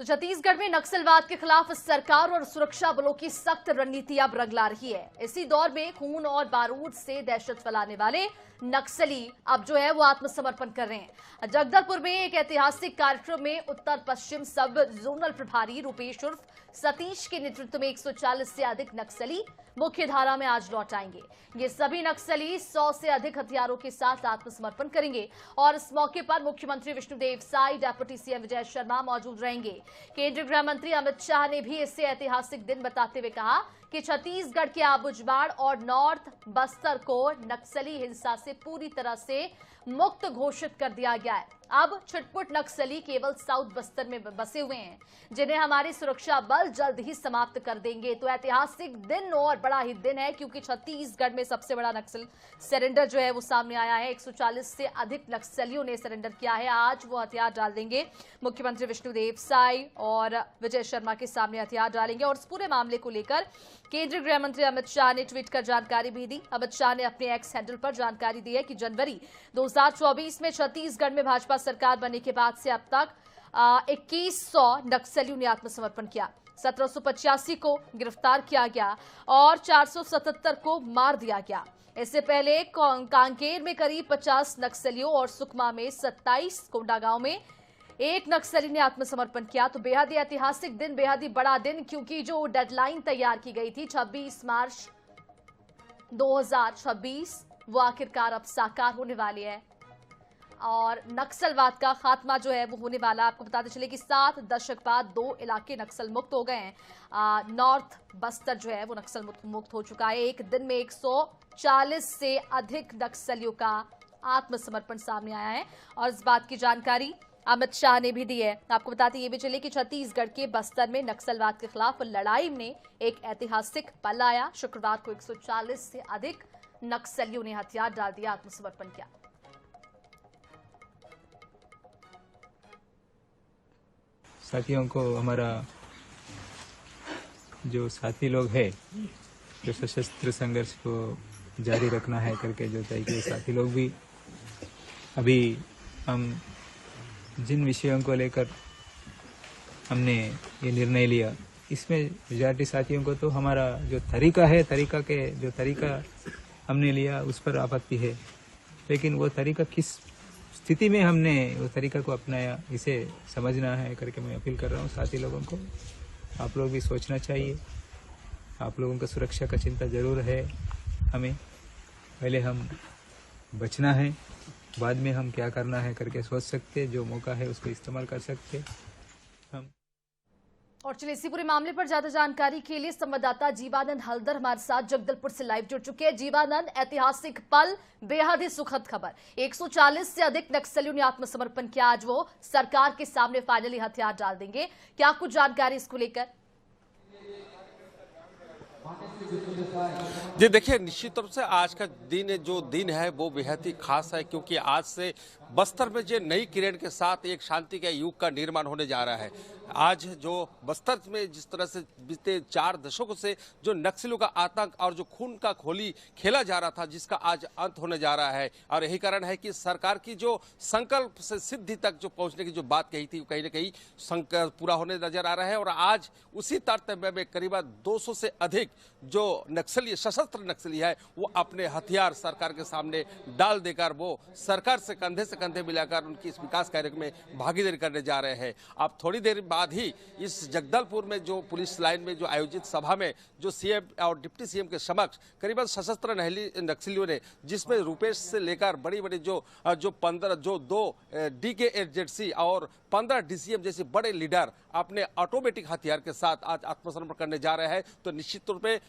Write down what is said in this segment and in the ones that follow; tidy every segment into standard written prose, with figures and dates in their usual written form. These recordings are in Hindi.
तो छत्तीसगढ़ में नक्सलवाद के खिलाफ सरकार और सुरक्षा बलों की सख्त रणनीति अब रंगला रही है। इसी दौर में खून और बारूद से दहशत फैलाने वाले नक्सली अब जो है वो आत्मसमर्पण कर रहे हैं। जगदलपुर में एक ऐतिहासिक कार्यक्रम में उत्तर पश्चिम सब जोनल प्रभारी रूपेश उर्फ सतीश के नेतृत्व में 140 से अधिक नक्सली मुख्य धारा में आज लौट आएंगे। ये सभी नक्सली 100 से अधिक हथियारों के साथ आत्मसमर्पण करेंगे और इस मौके पर मुख्यमंत्री विष्णुदेव साय, डिप्टी सीएम विजय शर्मा मौजूद रहेंगे। केंद्रीय गृह मंत्री अमित शाह ने भी इसे ऐतिहासिक दिन बताते हुए कहा कि छत्तीसगढ़ के आबुजबाड़ और नॉर्थ बस्तर को नक्सली हिंसा से पूरी तरह से मुक्त घोषित कर दिया गया है। अब छिटपुट नक्सली केवल साउथ बस्तर में बसे हुए हैं, जिन्हें हमारी सुरक्षा बल जल्द ही समाप्त कर देंगे। तो ऐतिहासिक दिन और बड़ा ही दिन है, क्योंकि छत्तीसगढ़ में सबसे बड़ा नक्सल सरेंडर जो है वो सामने आया है। 140 से अधिक नक्सलियों ने सरेंडर किया है। आज वो हथियार डाल देंगे। मुख्यमंत्री विष्णुदेव साय और विजय शर्मा के सामने हथियार डालेंगे और इस पूरे मामले को लेकर केंद्रीय गृह मंत्री अमित शाह ने ट्वीट कर जानकारी भी दी। अमित शाह ने अपने एक्स हैंडल पर जानकारी दी है कि जनवरी 2024 में छत्तीसगढ़ में भाजपा सरकार बनने के बाद से अब तक 2100 नक्सलियों ने आत्मसमर्पण किया। 1785 को गिरफ्तार किया गया और 477 को मार दिया गया। इससे पहले कांकेर में करीब 50 नक्सलियों और सुकमा में 27, कोंडागांव में एक नक्सली ने आत्मसमर्पण किया। तो बेहद ही ऐतिहासिक दिन, बेहद ही बड़ा दिन, क्योंकि जो डेडलाइन तैयार की गई थी 26 मार्च 2026 वो आखिरकार अब साकार होने वाली है और नक्सलवाद का खात्मा जो है वो होने वाला। आपको बताते चले कि 7 दशक बाद 2 इलाके नक्सल मुक्त हो गए हैं। नॉर्थ बस्तर जो है वो नक्सल मुक्त हो चुका है। एक दिन में 140 से अधिक नक्सलियों का आत्मसमर्पण सामने आया है और इस बात की जानकारी अमित शाह ने भी दी है। आपको बताते ये भी चले कि छत्तीसगढ़ के बस्तर में नक्सलवाद के खिलाफ लड़ाई में एक ऐतिहासिक पल आया। शुक्रवार को 140 से अधिक नक्सलियों ने हथियार डाल दिया, आत्मसमर्पण किया। साथियों को, हमारा जो साथी लोग हैं जो सशस्त्र संघर्ष को जारी रखना है करके जो तय किए साथी लोग भी, अभी हम जिन विषयों को लेकर हमने ये निर्णय लिया, इसमें मेजॉरिटी साथियों को तो हमारा जो तरीका हमने लिया उस पर आपत्ति है, लेकिन वो तरीका किस स्थिति में हमने वो तरीका को अपनाया इसे समझना है करके मैं अपील कर रहा हूँ साथी लोगों को। आप लोग भी सोचना चाहिए। आप लोगों का सुरक्षा का चिंता जरूर है हमें। पहले हम बचना है, बाद में हम क्या करना है करके सोच सकते, जो मौका है उसको इस्तेमाल कर सकते हम। और चलिए इसी पूरे मामले पर ज्यादा जानकारी के लिए संवाददाता जीवानंद हल्दर हमारे साथ जगदलपुर से लाइव जुड़ चुके हैं। जीवानंद, ऐतिहासिक पल, बेहद ही सुखद खबर, 140 से अधिक नक्सलियों ने आत्मसमर्पण किया। आज वो सरकार के सामने फाइनली हथियार डाल देंगे, क्या कुछ जानकारी इसको लेकर? जी देखिए, निश्चित रूप से आज का दिन है वो बेहद ही खास है, क्योंकि आज से बस्तर में जो नई किरण के साथ एक शांति के युग का निर्माण होने जा रहा है। आज जो बस्तर में जिस तरह से बीते 4 दशकों से जो नक्सलियों का आतंक और जो खून का होली खेला जा रहा था, जिसका आज अंत होने जा रहा है। और यही कारण है कि सरकार की जो संकल्प से सिद्धि तक जो पहुंचने की जो बात कही थी, कहीं ना कहीं संकल्प पूरा होने नजर आ रहा है। और आज उसी तारतम्य में करीबन 200 से अधिक जो नक्सली, सशस्त्र नक्सली है, वो अपने हथियार सरकार के सामने डाल देकर वो सरकार से कंधे मिलाकर उनकी इस विकास कार्य में भागीदारी करने जा रहे हैं। अब थोड़ी देर बाद ही इस जगदलपुर में जो पुलिस लाइन में जो आयोजित सभा में जो सीएम और डिप्टी सीएम के समक्ष करीबन सशस्त्र नक्सलियों ने, जिसमें रूपेश से लेकर बड़ी जो 2 DKZC और 15 DCM जैसे बड़े लीडर अपने ऑटोमेटिक हथियार के साथ आज आत्मसमर्पण करने जा रहे हैं। तो निश्चित रूप में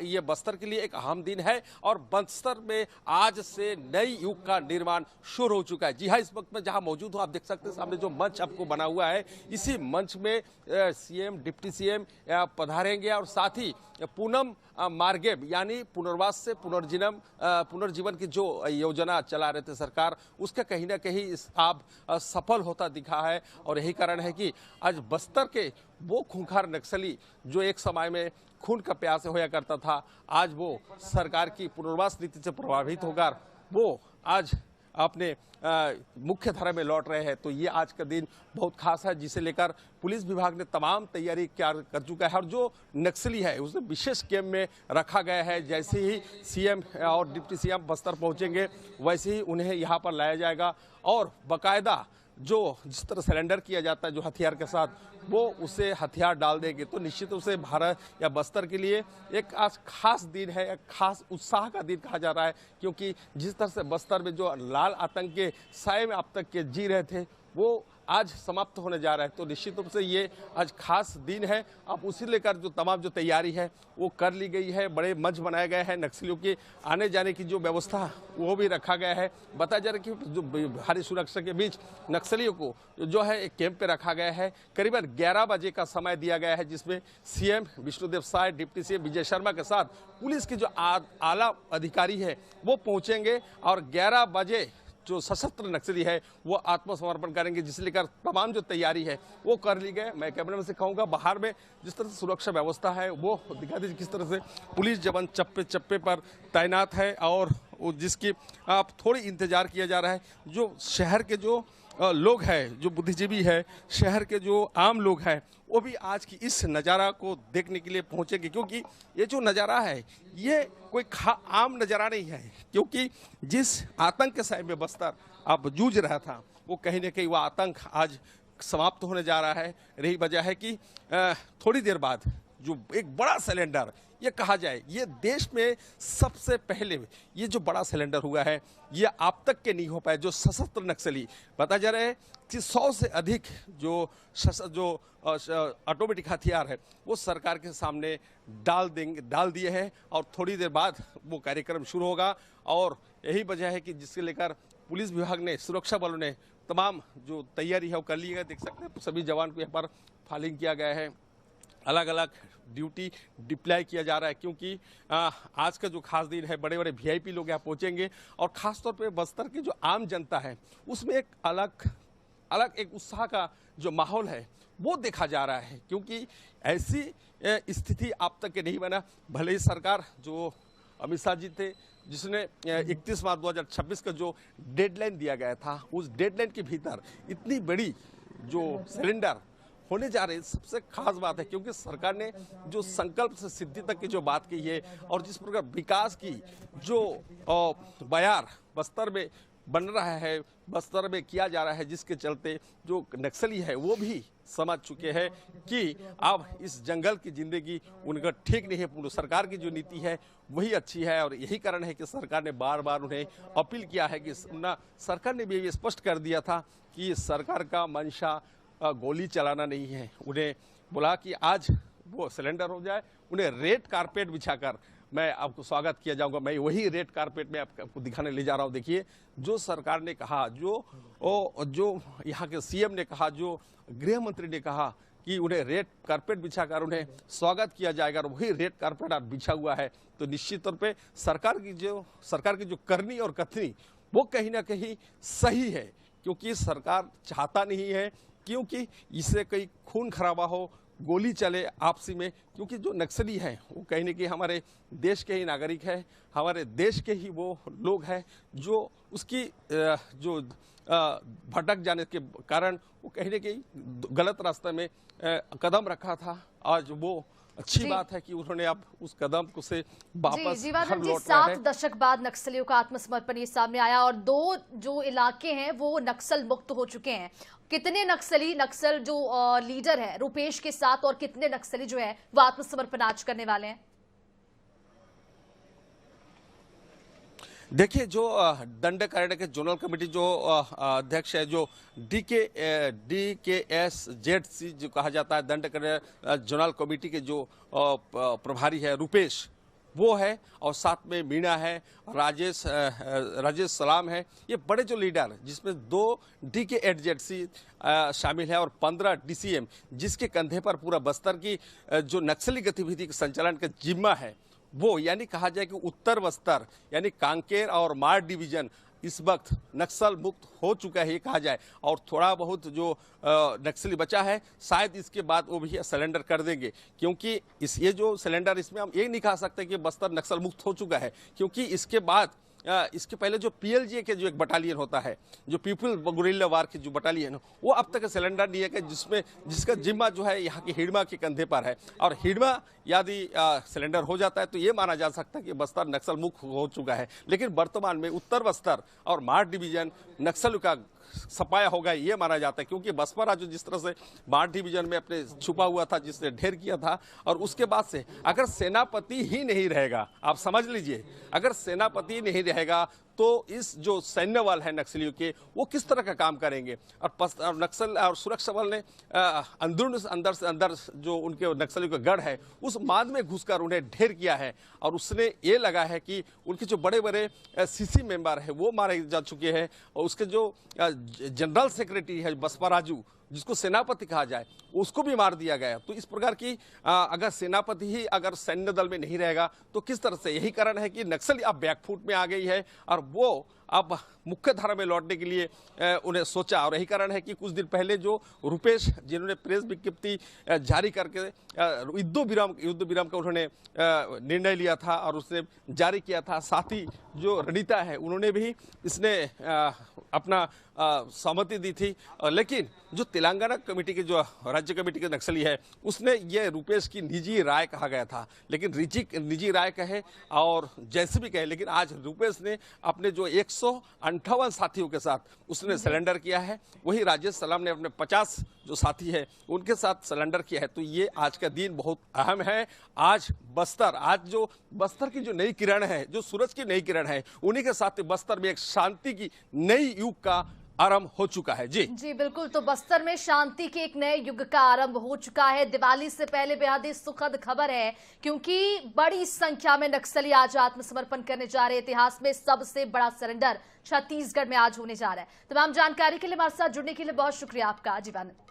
ये बस्तर के लिए एक अहम दिन है और बस्तर में आज से नई युग का निर्माण शुरू हो चुका है। जी हाँ, इस वक्त में जहां मौजूद हूं, आप देख सकते हैं सामने जो मंच आपको बना हुआ है, इसी मंच में सीएम, डिप्टी सीएम पधारेंगे और साथ ही पूनम मार्गेब यानी पुनर्वास से पुनर्जीवन की जो योजना चला रहे थे सरकार, उसका कहीं ना कहीं अब सफल होता दिखा है। और यही कारण है कि आज बस्तर के वो खूंखार नक्सली जो एक समय में खून का प्यास होया करता था, आज वो सरकार की पुनर्वास नीति से प्रभावित होकर वो आज अपने मुख्य धारा में लौट रहे हैं। तो ये आज का दिन बहुत खास है, जिसे लेकर पुलिस विभाग ने तमाम तैयारी कर चुका है और जो नक्सली है उसे विशेष कैंप में रखा गया है। जैसे ही सीएम और डिप्टी सीएम बस्तर पहुंचेंगे वैसे ही उन्हें यहाँ पर लाया जाएगा और बाकायदा जो जिस तरह सरेंडर किया जाता है जो हथियार के साथ, वो उसे हथियार डाल देंगे। तो निश्चित रूप से भारत या बस्तर के लिए एक आज खास दिन है, एक खास उत्साह का दिन कहा जा रहा है, क्योंकि जिस तरह से बस्तर में जो लाल आतंक के साए में अब तक के जी रहे थे वो आज समाप्त होने जा रहा है। तो निश्चित रूप से ये आज खास दिन है। अब उसी लेकर जो तमाम जो तैयारी है वो कर ली गई है। बड़े मंच बनाए गए हैं, नक्सलियों के आने जाने की जो व्यवस्था वो भी रखा गया है। बताया जा रहा है कि जो भारी सुरक्षा के बीच नक्सलियों को जो है एक कैंप पे रखा गया है। करीबन 11 बजे का समय दिया गया है, जिसमें CM Vishnudev Sai, deputy CM Vijay Sharma के साथ पुलिस के जो आला अधिकारी है वो पहुंचेंगे और 11 बजे जो सशस्त्र नक्सली है वो आत्मसमर्पण करेंगे, जिसे लेकर तमाम जो तैयारी है वो कर ली गई। मैं कैमरे में से कहूँगा बाहर में जिस तरह से सुरक्षा व्यवस्था है वो दिखा दीजिए, किस तरह से पुलिस जवान चप्पे चप्पे पर तैनात है और जिसकी आप थोड़ी इंतजार किया जा रहा है। जो शहर के जो लोग हैं, जो बुद्धिजीवी है, शहर के जो आम लोग हैं, वो भी आज की इस नज़ारा को देखने के लिए पहुंचेंगे, क्योंकि ये जो नज़ारा है ये कोई आम नज़ारा नहीं है। क्योंकि जिस आतंक के साय में बस्तर अब जूझ रहा था वो कहीं ना कहीं वह आतंक आज समाप्त होने जा रहा है। रही वजह है कि थोड़ी देर बाद जो एक बड़ा सिलेंडर ये कहा जाए, ये देश में सबसे पहले ये जो बड़ा सिलेंडर हुआ है ये अब तक के नहीं हो पाए। जो सशस्त्र नक्सली बता जा रहे हैं कि 100 से अधिक जो ऑटोमेटिक हथियार है वो सरकार के सामने डाल दिए हैं और थोड़ी देर बाद वो कार्यक्रम शुरू होगा। और यही वजह है कि जिसके लेकर पुलिस विभाग ने, सुरक्षा बलों ने तमाम जो तैयारी है वो कर ली है। देख सकते हैं सभी जवान को यहाँ पर फायरिंग किया गया है, अलग अलग ड्यूटी डिप्लॉय किया जा रहा है, क्योंकि आज का जो खास दिन है, बड़े बड़े वीआईपी लोग यहाँ पहुंचेंगे और ख़ास तौर पे बस्तर की जो आम जनता है उसमें एक अलग एक उत्साह का जो माहौल है वो देखा जा रहा है। क्योंकि ऐसी स्थिति अब तक के नहीं बना। भले ही सरकार जो अमित शाह जी थे जिसने 31 मार्च 2026 का जो डेडलाइन दिया गया था, उस डेडलाइन के भीतर इतनी बड़ी जो सिलेंडर होने जा रहे हैं, सबसे खास बात है क्योंकि सरकार ने जो संकल्प से सिद्धि तक की जो बात की है और जिस प्रकार विकास की जो बयार बस्तर में बन रहा है, बस्तर में किया जा रहा है, जिसके चलते जो नक्सली है वो भी समझ चुके हैं कि अब इस जंगल की जिंदगी उनका ठीक नहीं है। सरकार की जो नीति है वही अच्छी है और यही कारण है कि सरकार ने बार बार उन्हें अपील किया है कि सरकार ने भी ये स्पष्ट कर दिया था कि सरकार का मंशा गोली चलाना नहीं है। उन्हें बोला कि आज वो सिलेंडर हो जाए, उन्हें रेड कारपेट बिछाकर मैं आपको स्वागत किया जाऊंगा। मैं वही रेड कारपेट में आपको दिखाने ले जा रहा हूं। देखिए जो सरकार ने कहा, जो यहाँ के सीएम ने कहा, जो गृह मंत्री ने कहा कि उन्हें रेड कारपेट बिछाकर उन्हें स्वागत किया जाएगा और वही रेड कारपेट आज बिछा हुआ है। तो निश्चित तौर पे सरकार की जो करनी और कथनी वो कहीं ना कहीं सही है, क्योंकि सरकार चाहता नहीं है क्योंकि इससे कहीं खून खराबा हो, गोली चले आपसी में। क्योंकि जो नक्सली हैं वो कहीं ना कहीं हमारे देश के ही नागरिक हैं, हमारे देश के ही वो लोग हैं जो उसकी जो भटक जाने के कारण वो कहीं ना कहीं गलत रास्ते में कदम रखा था। आज वो अच्छी बात है कि उन्होंने अब उस कदम को से वापस घर लौट रहे हैं। 7 दशक बाद नक्सलियों का आत्मसमर्पण ये सामने आया और 2 जो इलाके हैं वो नक्सल मुक्त हो चुके हैं। कितने नक्सल जो लीडर है रुपेश के साथ और कितने नक्सली जो है वो आत्मसमर्पण आज करने वाले हैं? देखिए जो दंडकारण्य के जोनल कमेटी जो अध्यक्ष है, जो DKSZC जो कहा जाता है, दंडकारण्य जोनल कमेटी के जो प्रभारी है रुपेश वो है, और साथ में मीणा है, राजेश सलाम है। ये बड़े जो लीडर जिसमें 2 DKSZC शामिल है और 15 DCM जिसके कंधे पर पूरा बस्तर की जो नक्सली गतिविधि के संचालन का जिम्मा है वो, यानी कहा जाए कि उत्तर बस्तर यानी कांकेर और मार डिवीजन इस वक्त नक्सल मुक्त हो चुका है ये कहा जाए। और थोड़ा बहुत जो नक्सली बचा है शायद इसके बाद वो भी सिलेंडर कर देंगे, क्योंकि ये जो सिलेंडर इसमें हम ये नहीं कह सकते कि बस्तर नक्सल मुक्त हो चुका है, क्योंकि इसके बाद इसके पहले जो पीएलजे के जो एक बटालियन होता है, जो पीपल गुरिल्ला वार की जो बटालियन, वो अब तक सिलेंडर नहीं है कि जिसका जिम्मा जो है यहाँ की हिडमा के कंधे पर है। और हिडमा यदि सिलेंडर हो जाता है तो ये माना जा सकता है कि बस्तर नक्सल मुक्त हो चुका है। लेकिन वर्तमान में उत्तर बस्तर और माड़ डिवीजन नक्सल का सफाया होगा ये माना जाता है, क्योंकि बसपा राजू जिस तरह से माड़ डिवीजन में अपने छुपा हुआ था, जिसने ढेर किया था, और उसके बाद से अगर सेनापति ही नहीं रहेगा, आप समझ लीजिए, अगर सेनापति नहीं रहेगा तो इस जो सैन्य बल है नक्सलियों के, वो किस तरह का काम करेंगे। और नक्सल और सुरक्षा बल ने अंदर से अंदर जो उनके नक्सलियों का गढ़ है उस माद में घुसकर उन्हें ढेर किया है। और उसने ये लगा है कि उनके जो बड़े बड़े सीसी मेंबर है वो मारे जा चुके हैं, और उसके जो जनरल सेक्रेटरी है बसपा राजू, जिसको सेनापति कहा जाए, उसको भी मार दिया गया। तो इस प्रकार की अगर सेनापति ही अगर सैन्य दल में नहीं रहेगा तो किस तरह से, यही कारण है कि नक्सल अब बैकफुट में आ गई है और वो अब मुख्य धारा में लौटने के लिए उन्हें सोचा। और यही कारण है कि कुछ दिन पहले जो रुपेश, जिन्होंने प्रेस विज्ञप्ति जारी करके युद्ध विराम का उन्होंने निर्णय लिया था और उसने जारी किया था, साथ ही जो रणीता है उन्होंने भी इसने अपना सहमति दी थी। लेकिन जो तेलंगाना कमेटी के जो राज्य कमेटी के नक्सली है उसने ये रुपेश की निजी राय कहा गया था, लेकिन निजी राय कहे और जैसे भी कहे, लेकिन आज रुपेश ने अपने जो 158 साथियों के साथ उसने सिलेंडर किया है। वही राजेश सलाम ने अपने 50 जो साथी है उनके साथ सिलेंडर किया है। तो ये आज का दिन बहुत अहम है। आज जो बस्तर की जो नई किरण है, जो सूरज की नई किरण है, उन्हीं के साथ बस्तर में एक शांति की नई युग का आरंभ हो चुका है। जी बिल्कुल। तो बस्तर में शांति के एक नए युग का आरंभ हो चुका है। दिवाली से पहले बेहद ही सुखद खबर है, क्योंकि बड़ी संख्या में नक्सली आज आत्मसमर्पण करने जा रहे हैं। इतिहास में सबसे बड़ा सरेंडर छत्तीसगढ़ में आज होने जा रहा है। तमाम जानकारी के लिए हमारे साथ जुड़ने के लिए बहुत शुक्रिया आपका जीवानंद।